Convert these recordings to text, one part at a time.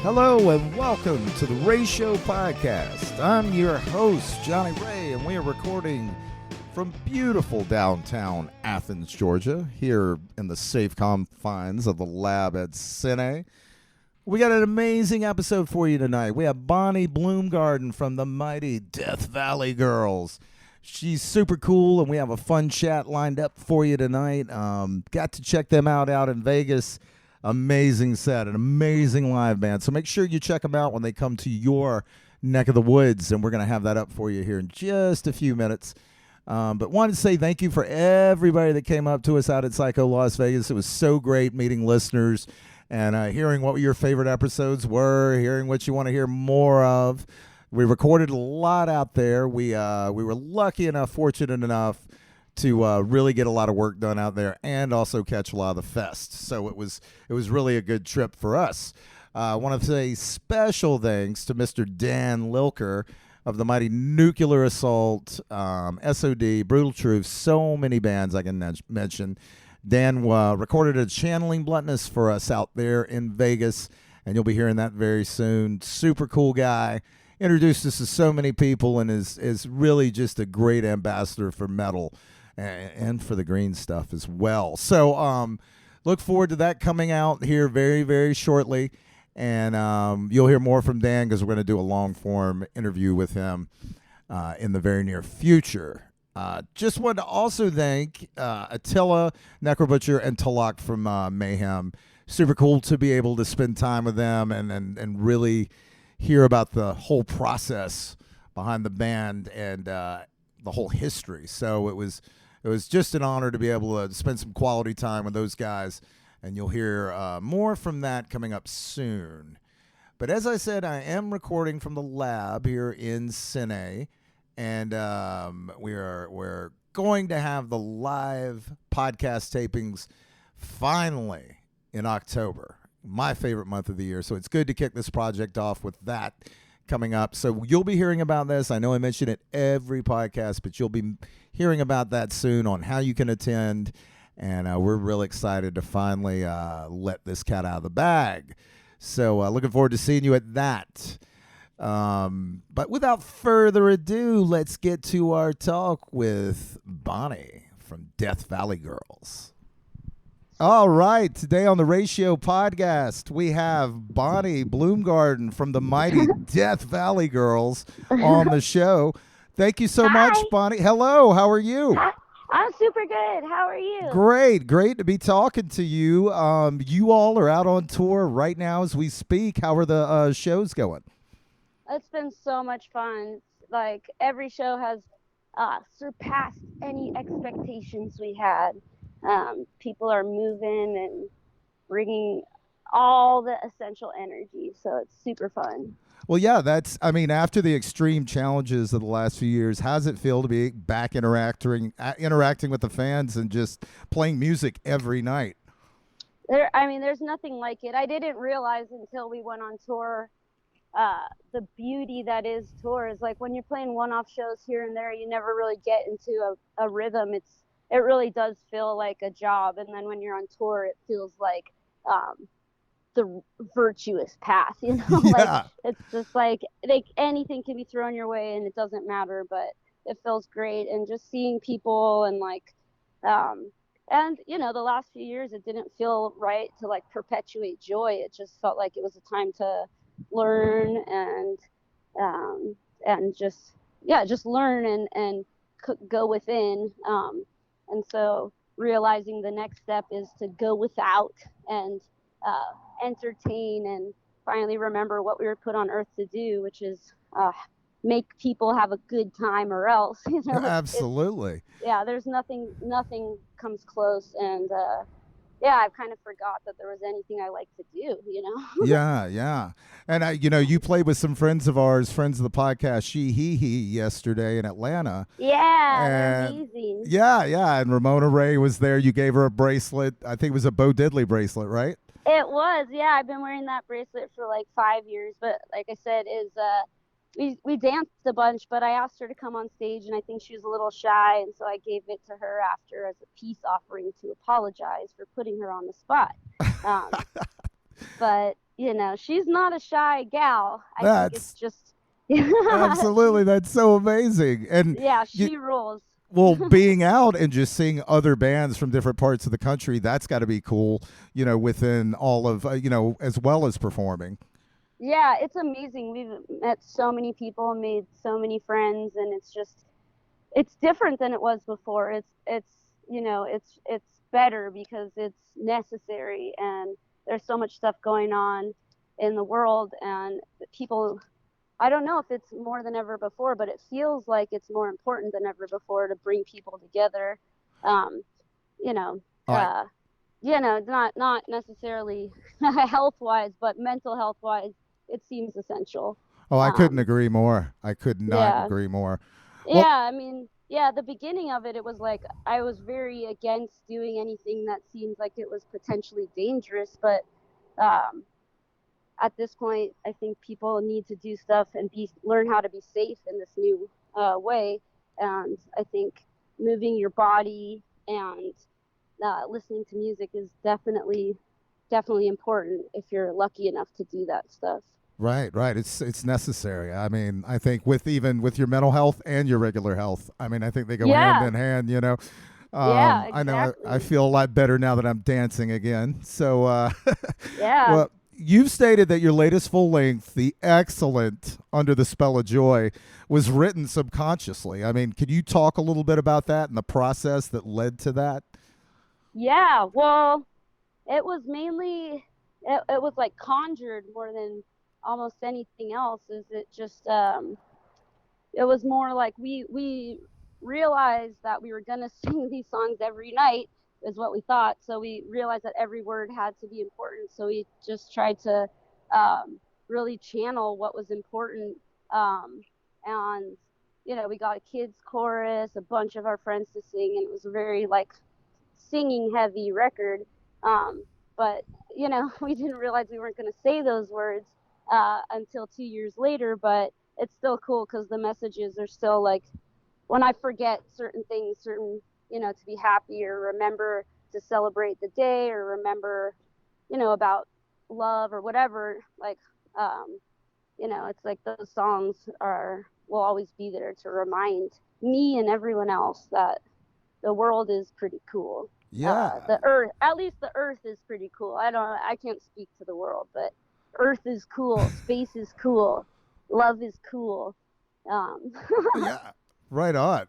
Hello and welcome to the Ray Show podcast. I'm your host, Johnny Ray, and we are recording from beautiful downtown Athens, Georgia, here in the safe confines of the lab at Cine. We got an amazing episode for you tonight. We have Bonnie Bloomgarden from the mighty Death Valley Girls. She's super cool, and we have a fun chat lined up for you tonight. Got to check them out in Vegas. Amazing set, an amazing live band. So make sure you check them out when they come to your neck of the woods, and we're going to have that up for you here in just a few minutes. But wanted to say thank you for everybody that came up to us out at Psycho Las Vegas. It was so great meeting listeners and hearing what your favorite episodes were, hearing what you want to hear more of. We recorded a lot out there. We were lucky enough, fortunate enough to really get a lot of work done out there and also catch a lot of the fest. So it was really a good trip for us. I want to say special thanks to Mr. Dan Lilker of the mighty Nuclear Assault, SOD, Brutal Truth, so many bands I can mention. Dan recorded a Channeling Bluntness for us out there in Vegas, and you'll be hearing that very soon. Super cool guy. Introduced us to so many people and is really just a great ambassador for metal and for the green stuff as well. So look forward to that coming out here very, very shortly. And you'll hear more from Dan because we're going to do a long-form interview with him in the very near future. Just wanted to also thank Attila, Necrobutcher, and Talak from Mayhem. Super cool to be able to spend time with them and really hear about the whole process behind the band and the whole history. So it was just an honor to be able to spend some quality time with those guys, and you'll hear more from that coming up soon. But as I said, I am recording from the lab here in Cine, and we're going to have the live podcast tapings finally in October, my favorite month of the year. So it's good to kick this project off with that coming up. So you'll be hearing about this. I know I mention it every podcast, but you'll be hearing about that soon on how you can attend. And we're really excited to finally let this cat out of the bag. So looking forward to seeing you at that. But without further ado, let's get to our talk with Bonnie from Death Valley Girls. All right, today on the Ratio podcast, we have Bonnie Bloomgarden from the mighty Death Valley Girls on the show. Thank you so much, Bonnie. Hello, how are you? I'm super good. How are you? Great to be talking to you. You all are out on tour right now as we speak. How are the shows going? It's been so much fun. Like, every show has surpassed any expectations we had. People are moving and bringing all the essential energy, so it's super fun. Well, yeah, after the extreme challenges of the last few years, how does it feel to be back interacting with the fans and just playing music every night? There's nothing like it. I didn't realize until we went on tour the beauty that is tour. Is like when you're playing one-off shows here and there, you never really get into a rhythm. It really does feel like a job, and then when you're on tour, it feels like the virtuous path, you know. Yeah. Like, it's just like anything can be thrown your way and it doesn't matter, but it feels great. And just seeing people and and you know, the last few years it didn't feel right to like perpetuate joy. It just felt like it was a time to learn and just learn and go within, and so realizing the next step is to go without and entertain and finally remember what we were put on earth to do, which is make people have a good time, or else, you know. Absolutely. There's nothing comes close, and I kind of forgot that there was anything I like to do, you know. Yeah. And you played with some friends of ours, friends of the podcast, She He yesterday in Atlanta. Yeah, they're amazing. Yeah, and Ramona Ray was there. You gave her a bracelet. I think it was a Bo Diddley bracelet, right? It was, yeah. I've been wearing that bracelet for like 5 years, but like I said, we danced a bunch, but I asked her to come on stage, and I think she was a little shy, and so I gave it to her after as a peace offering to apologize for putting her on the spot. But she's not a shy gal. I think it's That's just, absolutely, that's so amazing. And yeah, you, she rules. well, being out and just seeing other bands from different parts of the country, that's got to be cool, within all of, as well as performing. Yeah, it's amazing. We've met so many people, made so many friends, and it's different than it was before. It's better because it's necessary, and there's so much stuff going on in the world, and people, I don't know if it's more than ever before, but it feels like it's more important than ever before to bring people together. Um, you know, I uh, not necessarily health wise, but mental health wise, it seems essential. Oh, I couldn't Um, agree more. I could not yeah, agree more. Well, yeah. I mean, yeah. The beginning of it, it was like I was very against doing anything that seemed like it was potentially dangerous, but um, at this point, I think people need to do stuff and learn how to be safe in this new way. And I think moving your body and listening to music is definitely important if you're lucky enough to do that stuff. right, right. It's necessary. I mean, I think with even with your mental health and your regular health, I mean, I think they go hand Yeah, in hand. yeah, I know I exactly. feel a lot better now that I'm dancing again. So, Yeah. well, you've stated that your latest full length, the excellent Under the Spell of Joy, was written subconsciously. I mean, could you talk a little bit about that and the process that led to that? Yeah, well, it was mainly it was like conjured more than almost anything else. Is it just it was more like we realized that we were gonna sing these songs every night is what we thought. So we realized that every word had to be important. So we just tried to um, really channel what was important. Um, and we got a kids chorus, a bunch of our friends to sing, and it was a very like singing heavy record. Um, but we didn't realize we weren't going to say those words until 2 years later. But it's still cool because the messages are still like when I forget certain things, to be happy or remember to celebrate the day or remember, about love or whatever. Like, it's like those songs will always be there to remind me and everyone else that the world is pretty cool. Yeah. The earth, at least the earth is pretty cool. I can't speak to the world, but earth is cool, space is cool, love is cool. Um, Yeah, right on.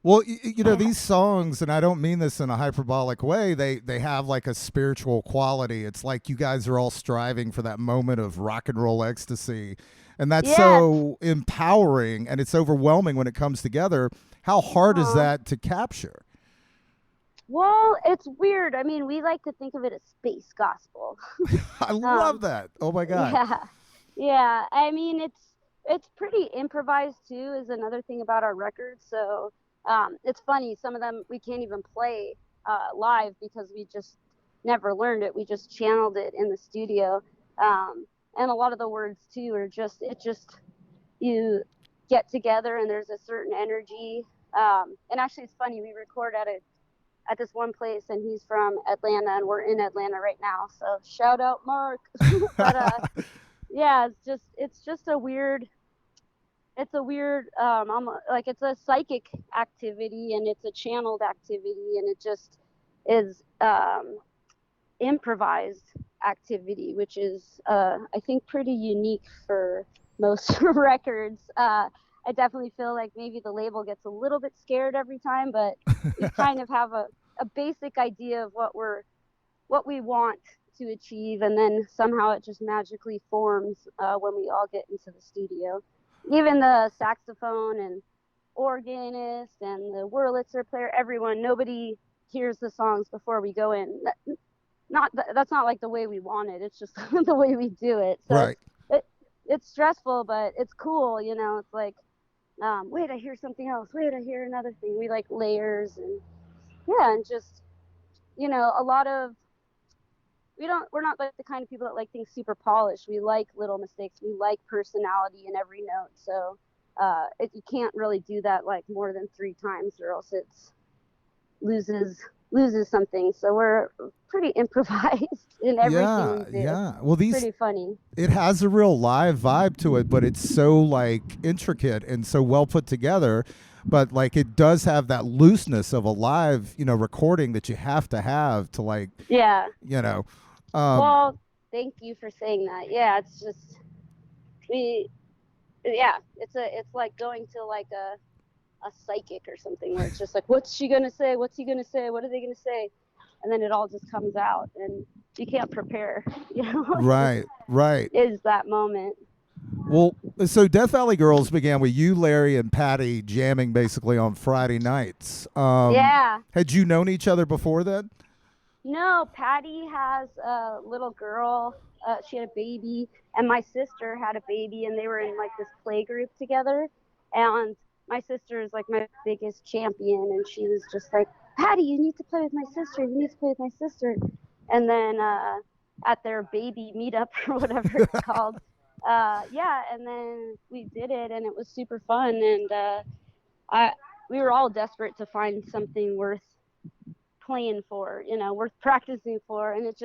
Well, these songs, and I don't mean this in a hyperbolic way. They have like a spiritual quality. It's like you guys are all striving for that moment of rock and roll ecstasy, and that's yes. so empowering. And it's overwhelming when it comes together. How hard is Uh, that to capture? well, it's weird. I mean, we like to think of it as space gospel. I love um, that. Oh my god. yeah, yeah. I mean, it's pretty improvised too. Is another thing about our records. So it's funny. Some of them we can't even play live because we just never learned it. We just channeled it in the studio. And a lot of the words too are just you get together and there's a certain energy. And actually, it's funny. We record at this one place, and he's from Atlanta, and we're in Atlanta right now. So shout out, Mark. But yeah, it's just a weird like it's a psychic activity and it's a channeled activity and it just is improvised activity, which is I think pretty unique for most records. I definitely feel like maybe the label gets a little bit scared every time, but we kind of have a basic idea of what we want to achieve, and then somehow it just magically forms when we all get into the studio. Even the saxophone and organist and the Wurlitzer player, everyone, nobody hears the songs before we go in. That's not like the way we want it. It's just the way we do it. So Right. it's stressful, but it's cool. It's like wait, I hear something else. Wait, I hear another thing. We like layers and yeah, and just a lot of we're not like the kind of people that like things super polished. We like little mistakes. We like personality in every note. So you can't really do that like more than 3 times or else it loses loses something. So we're pretty improvised in everything Yeah, we do. yeah. Well, these Pretty funny. it has a real live vibe to it, but it's so like intricate and so well put together. But like it does have that looseness of a live, recording that you have to like, Yeah. you know, um, Well, thank you for saying that. Yeah, it's just we. Yeah, it's like going to like a psychic or something where it's just like, what's she gonna say? What's he gonna say? What are they gonna say? And then it all just comes out, and you can't prepare. It right, just right. is that moment. Well, so Death Valley Girls began with you, Larry, and Patty jamming basically on Friday nights. Yeah. Had you known each other before then? No, Patty has a little girl. She had a baby, and my sister had a baby, and they were in like this play group together. And my sister is like my biggest champion, and she was just like, Patty, you need to play with my sister. You need to play with my sister. And then at their baby meetup or whatever it's called, yeah, and then we did it, and it was super fun. And I we were all desperate to find something worth playing for, worth practicing for, and it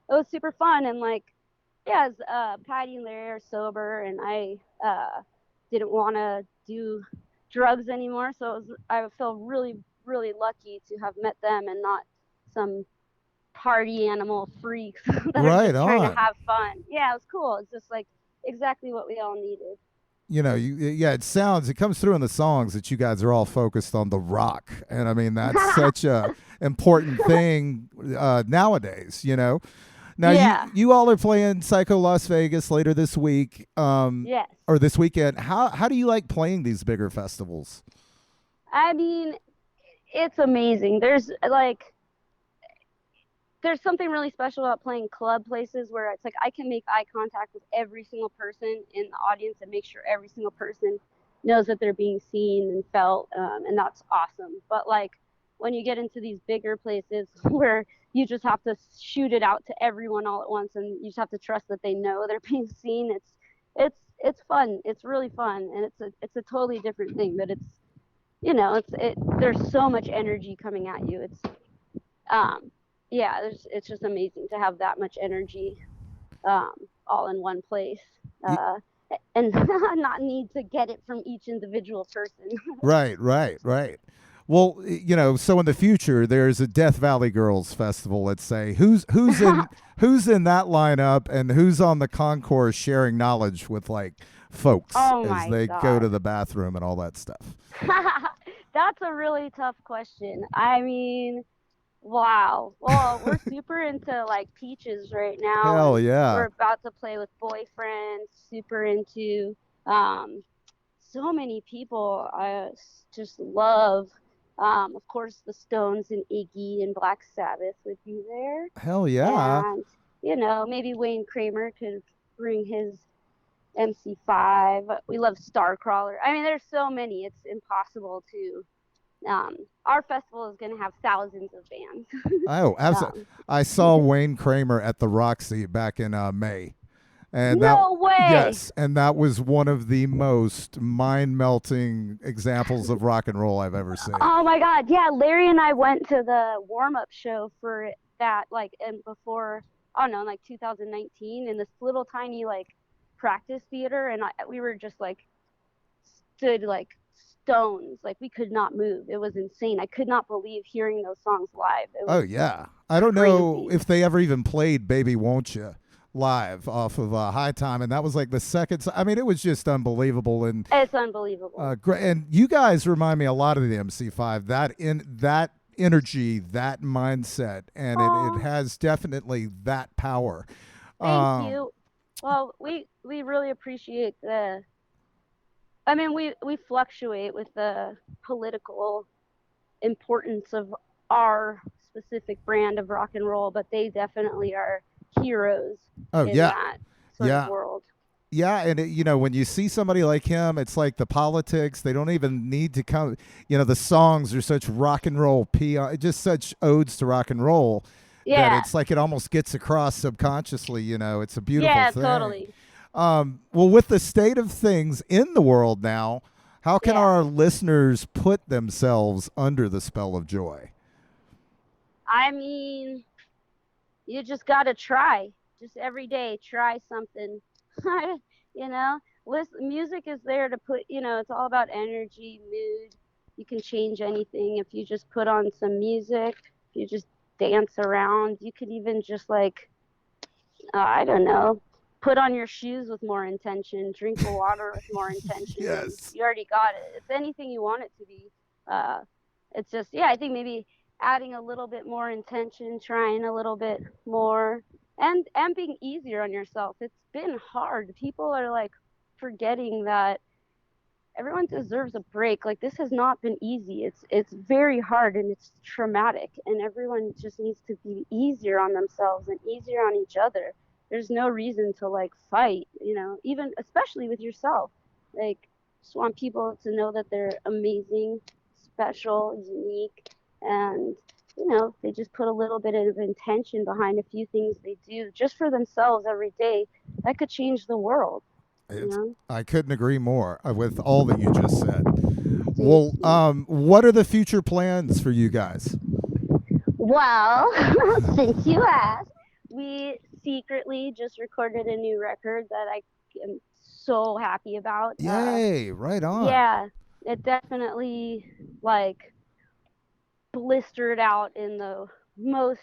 was super fun. And like, yeah, as Patty and Larry are sober, and I didn't want to do drugs anymore, so I feel really, really lucky to have met them and not some party animal freaks that are Right just trying to on. have fun. Yeah, it was cool. It's just like exactly what we all needed. Yeah, it comes through in the songs that you guys are all focused on the rock, and I mean that's such a important thing nowadays. Now Yeah. you all are playing Psycho Las Vegas later this week, Yes. or this weekend. How do you like playing these bigger festivals? I mean, it's amazing. There's something really special about playing club places where it's like I can make eye contact with every single person in the audience and make sure every single person knows that they're being seen and felt, and that's awesome. But like when you get into these bigger places where you just have to shoot it out to everyone all at once, and you just have to trust that they know they're being seen. It's fun. It's really fun, and it's a totally different thing. But there's so much energy coming at you. Um, yeah, it's just amazing to have that much energy all in one place, Y- and not need to get it from each individual person. Right, right, right. Well, so in the future there's a Death Valley Girls Festival. Let's say who's in that lineup, and who's on the concourse sharing knowledge with like folks Oh as my they go to God. the bathroom and all that stuff. That's a really tough question. I mean, wow. Well, we're super into like Peaches right now, Hell and we're yeah. about to play with Boyfriend. Super into um, so many people. I just love. Of course, the Stones and Iggy and Black Sabbath would be there, Hell yeah. and maybe Wayne Kramer could bring his MC5. We love Starcrawler. I mean, there's so many. It's impossible to. Our festival is going to have thousands of bands. Oh, absolutely. um, I saw Wayne Kramer at the Roxy back in May. And that, no way. yes, and that was one of the most mind-melting examples of rock and roll I've ever seen. Oh my God. Yeah, Larry and I went to the warm-up show for that, like, and before, I don't know, like 2019, in this little tiny like practice theater, and we were just like stood like stones, like we could not move. It was insane. I could not believe hearing those songs live. It Oh was yeah, I don't know crazy. if they ever even played "Baby Won't You" live off of High Time, and that was like the second. I mean, it was just unbelievable, and It's unbelievable. great. And you guys remind me a lot of the MC5. That energy, that mindset, and it Oh, has definitely that power. thank Um, you. Well, we really appreciate the. I mean, we fluctuate with the political importance of our specific brand of rock and roll, but they definitely are heroes oh in yeah, that sort of yeah. world. Yeah, and when you see somebody like him, it's like the politics. They don't even need to come. The songs are such rock and roll, just such odes to rock and roll that Yeah, it's like it almost gets across subconsciously. It's a beautiful yeah, thing. totally. Well, with the state of things in the world now, how can Yeah. our listeners put themselves under the spell of joy? I mean, you just got to try. Just every day, try something. you know, music is there to put, it's all about energy, mood. You can change anything if you just put on some music, you just dance around. You could even just like, I don't know, put on your shoes with more intention, drink water with more intention, and Yes. you already got it. It's anything you want it to be. Uh, it's just, yeah, I think maybe adding a little bit more intention, trying a little bit more, and being easier on yourself. It's been hard. People are like forgetting that everyone deserves a break. Like, this has not been easy. It's very hard and it's traumatic, and everyone just needs to be easier on themselves and easier on each other. There's no reason to like fight, even especially with yourself. Like, just want people to know that they're amazing, special, unique, and they just put a little bit of intention behind a few things they do just for themselves every day. That could change the world. It's, I couldn't agree more with all that you just said. Thank Well, you. what are the future plans for you guys? Well, since you asked, we secretly just recorded a new record that I am so happy about. Yay! Right on. Yeah, it definitely like blistered out in the most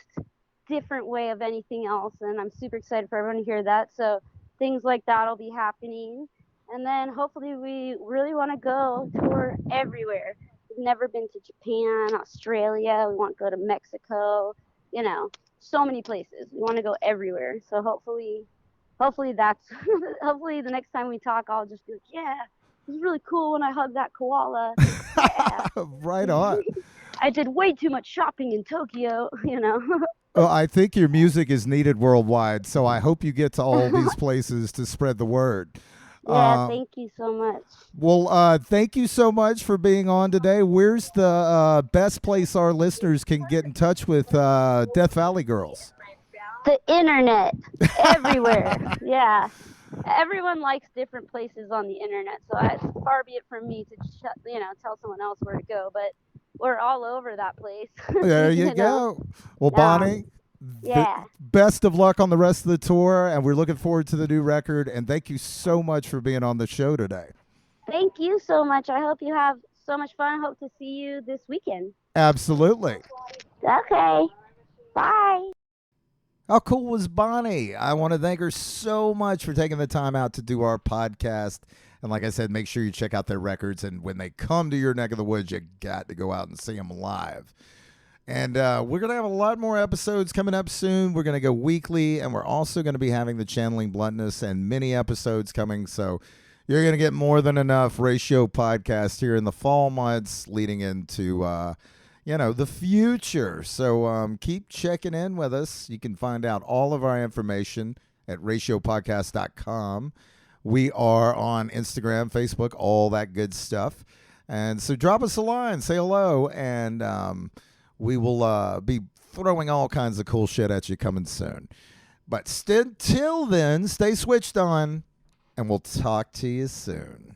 different way of anything else, and I'm super excited for everyone to hear that. So things like that'll be happening, and then hopefully we really want to go tour everywhere. We've never been to Japan, Australia. We want to go to Mexico. So many places. We want to go everywhere. So hopefully that's hopefully the next time we talk, I'll just be like, yeah, it was really cool when I hugged that koala. Yeah. Right on. I did way too much shopping in Tokyo. Well, I think your music is needed worldwide, so I hope you get to all these places to spread the word. Yeah, thank you so much. Well, thank you so much for being on today. Where's the best place our listeners can get in touch with Death Valley Girls? The internet, everywhere. Yeah. Everyone likes different places on the internet, so far be it from me to tell someone else where to go, but we're all over that place. There you go. Well, Bonnie, yeah. best of luck on the rest of the tour, and we're looking forward to the new record, and thank you so much for being on the show today. Thank you so much. I hope you have so much fun. Hope to see you this weekend. Absolutely. Okay. Bye. How cool was Bonnie? I want to thank her so much for taking the time out to do our podcast. And like I said, make sure you check out their records. And when they come to your neck of the woods, you got to go out and see them live. And we're going to have a lot more episodes coming up soon. We're going to go weekly. And we're also going to be having the Channeling Bluntness and mini episodes coming. So you're going to get more than enough Ratio podcast here in the fall months leading into the future. So keep checking in with us. You can find out all of our information at ratiopodcast.com. We are on Instagram, Facebook, all that good stuff. And so drop us a line, say hello, and we will be throwing all kinds of cool shit at you coming soon. But till then, stay switched on, and we'll talk to you soon.